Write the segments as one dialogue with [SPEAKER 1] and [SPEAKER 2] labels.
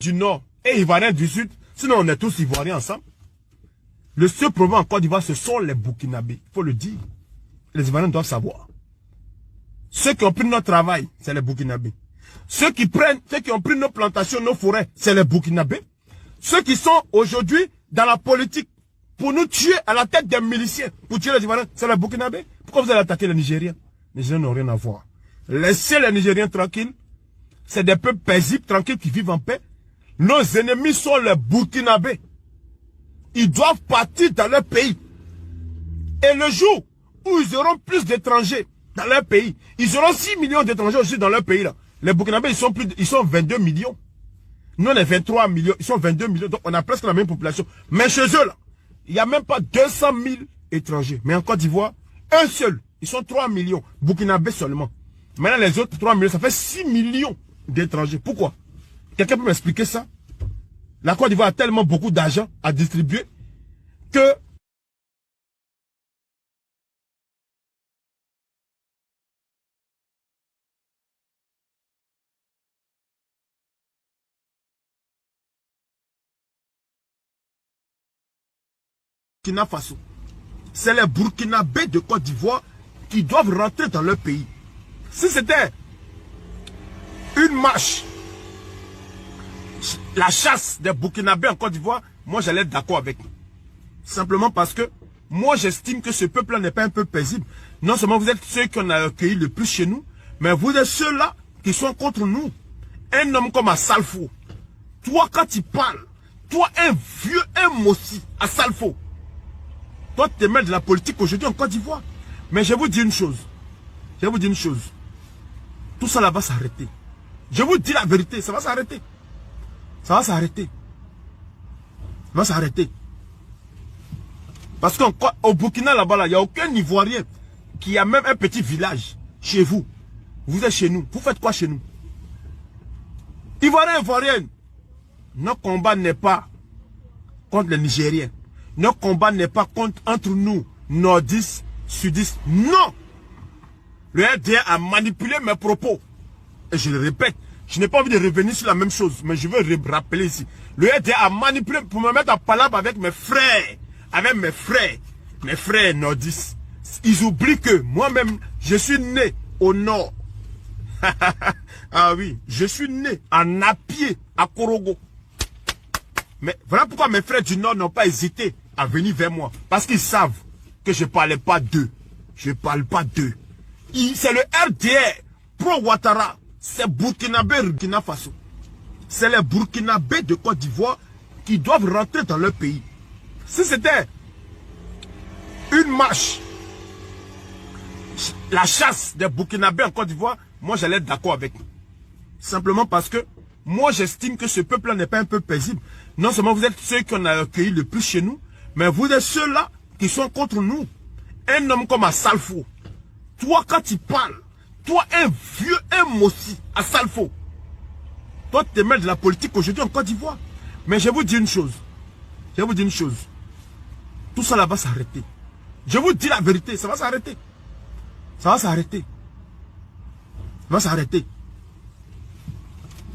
[SPEAKER 1] du Nord et Ivoiriens du Sud, sinon on est tous Ivoiriens ensemble. Le seul problème en Côte d'Ivoire, ce sont les Burkinabés. Il faut le dire. Les Ivoiriens doivent savoir. Ceux qui ont pris notre travail, c'est les Burkinabés. Ceux qui ont pris nos plantations, nos forêts, c'est les Burkinabés. Ceux qui sont aujourd'hui dans la politique pour nous tuer à la tête des miliciens, pour tuer les Ivoiriens, c'est les Burkinabés. Pourquoi vous allez attaquer les Nigériens? Les Nigériens n'ont rien à voir. Laissez les Nigériens tranquilles. C'est des peuples paisibles, tranquilles, qui vivent en paix. Nos ennemis sont les Burkinabés. Ils doivent partir dans leur pays. Et le jour où ils auront plus d'étrangers dans leur pays, ils auront 6 millions d'étrangers aussi dans leur pays là. Les Burkinabés, ils sont 22 millions. Nous, on est 23 millions. Ils sont 22 millions. Donc, on a presque la même population. Mais chez eux, là, il n'y a même pas 200 000 étrangers. Mais en Côte d'Ivoire, un seul. Ils sont 3 millions. Burkinabés seulement. Maintenant, les autres 3 millions, ça fait 6 millions d'étrangers. Pourquoi? Quelqu'un peut m'expliquer ça? La Côte d'Ivoire a tellement beaucoup d'argent à distribuer que Burkina Faso. C'est les Burkinabés de Côte d'Ivoire qui doivent rentrer dans leur pays. Si c'était une marche, la chasse des Burkinabés en Côte d'Ivoire, moi j'allais être d'accord avec. Simplement parce que moi j'estime que ce peuple-là n'est pas un peuple paisible. Non seulement vous êtes ceux qu'on a accueillis le plus chez nous, mais vous êtes ceux-là qui sont contre nous. Un homme comme Assalfo, toi quand tu parles, toi un vieux, un mossi, Assalfo, toi tu te mêles de la politique aujourd'hui en Côte d'Ivoire. Mais je vous dis une chose, tout ça là va s'arrêter. Je vous dis la vérité, ça va s'arrêter. Ça va s'arrêter. Ça va s'arrêter. Parce qu'au Burkina là-bas, il n'y a aucun Ivoirien qui a même un petit village chez vous. Vous êtes chez nous. Vous faites quoi chez nous? Ivoiriens, Ivoiriennes, notre combat n'est pas contre les Nigériens. Notre combat n'est pas entre nous, nordistes, sudistes. Non! Le RDA a manipulé mes propos. Et je le répète, je n'ai pas envie de revenir sur la même chose, mais je veux rappeler ici. Le RDA a manipulé pour me mettre en palabre avec mes frères. Avec mes frères nordistes. Ils oublient que moi-même, je suis né au nord. Ah oui, je suis né en Apié, à Korogo. Mais voilà pourquoi mes frères du nord n'ont pas hésité à venir vers moi. Parce qu'ils savent que je ne parlais pas d'eux. Je ne parle pas d'eux. C'est le RDR, pro-Ouattara. C'est Burkinabé, Burkina Faso. C'est les Burkinabés de Côte d'Ivoire qui doivent rentrer dans leur pays. Si c'était une marche, la chasse des Burkinabés en Côte d'Ivoire, moi j'allais être d'accord avec. Simplement parce que moi j'estime que ce peuple-là n'est pas un peuple paisible. Non seulement vous êtes ceux qu'on a accueillis le plus chez nous, mais vous êtes ceux-là qui sont contre nous. Un homme comme Assalfo, toi quand tu parles, toi un vieux, un mossi, Assalfo, toi tu te mêles de la politique aujourd'hui en Côte d'Ivoire. Mais je vous dis une chose, tout ça là va s'arrêter. Je vous dis la vérité, ça va s'arrêter. Ça va s'arrêter. Ça va s'arrêter.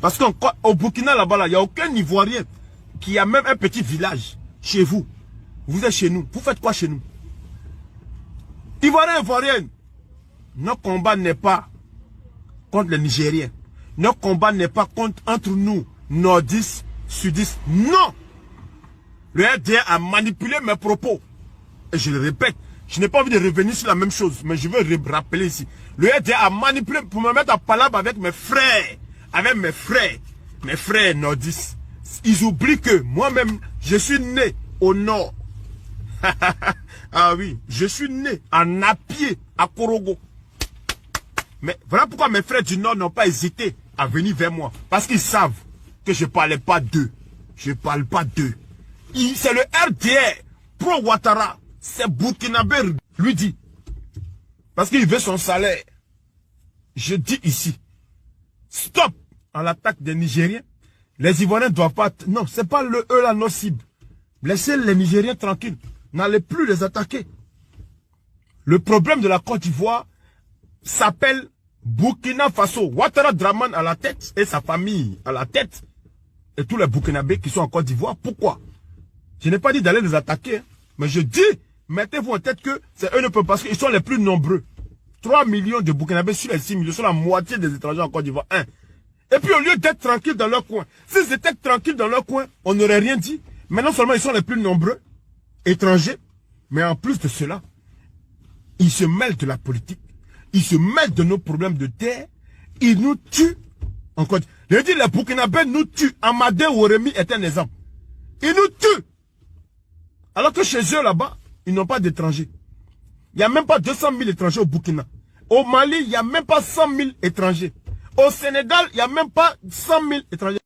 [SPEAKER 1] Parce qu'au Burkina là-bas, il n'y a aucun Ivoirien qui a même un petit village chez vous. Vous êtes chez nous. Vous faites quoi chez nous? Ivoiriens, Ivoiriennes, notre combat n'est pas contre les Nigériens. Notre combat n'est pas entre nous, nordistes, sudistes. Non! Le RDA a manipulé mes propos. Et je le répète, je n'ai pas envie de revenir sur la même chose, mais je veux rappeler ici. Le RDA a manipulé pour me mettre en palabre avec mes frères. Avec mes frères nordistes. Ils oublient que moi-même, je suis né au nord. Ah oui, je suis né en Apié, à Korogo. Mais voilà pourquoi mes frères du nord n'ont pas hésité à venir vers moi. Parce qu'ils savent que je ne parlais pas d'eux. Je ne parle pas d'eux. C'est le RDR, pro-Ouattara. C'est Burkinabé, lui dit. Parce qu'il veut son salaire. Je dis ici, stop à l'attaque des Nigériens. Les Ivoiriens ne doivent pas... Non, ce n'est pas eux là nos cibles. Laissez les Nigériens tranquilles. N'allez plus les attaquer. Le problème de la Côte d'Ivoire s'appelle Burkina Faso. Ouattara Draman à la tête et sa famille à la tête. et tous les Burkinabés qui sont en Côte d'Ivoire. Pourquoi? Je n'ai pas dit d'aller les attaquer, hein, mais je dis, mettez-vous en tête que c'est eux ne peuvent parce qu'ils sont les plus nombreux. 3 millions de Burkinabés sur les 6 millions, sont la moitié des étrangers en Côte d'Ivoire. Et puis au lieu d'être tranquilles dans leur coin, s'ils étaient tranquilles dans leur coin, on n'aurait rien dit. Mais non seulement ils sont les plus nombreux, étrangers, mais en plus de cela, ils se mêlent de la politique, ils se mêlent de nos problèmes de terre, ils nous tuent. Encore, je dis les Burkinabés nous tuent. Amadé Ourémi est un exemple. Ils nous tuent. Alors que chez eux là-bas, ils n'ont pas d'étrangers. Il n'y a même pas 200 000 étrangers au Burkina. Au Mali, il n'y a même pas 100 000 étrangers. Au Sénégal, il n'y a même pas 100 000 étrangers.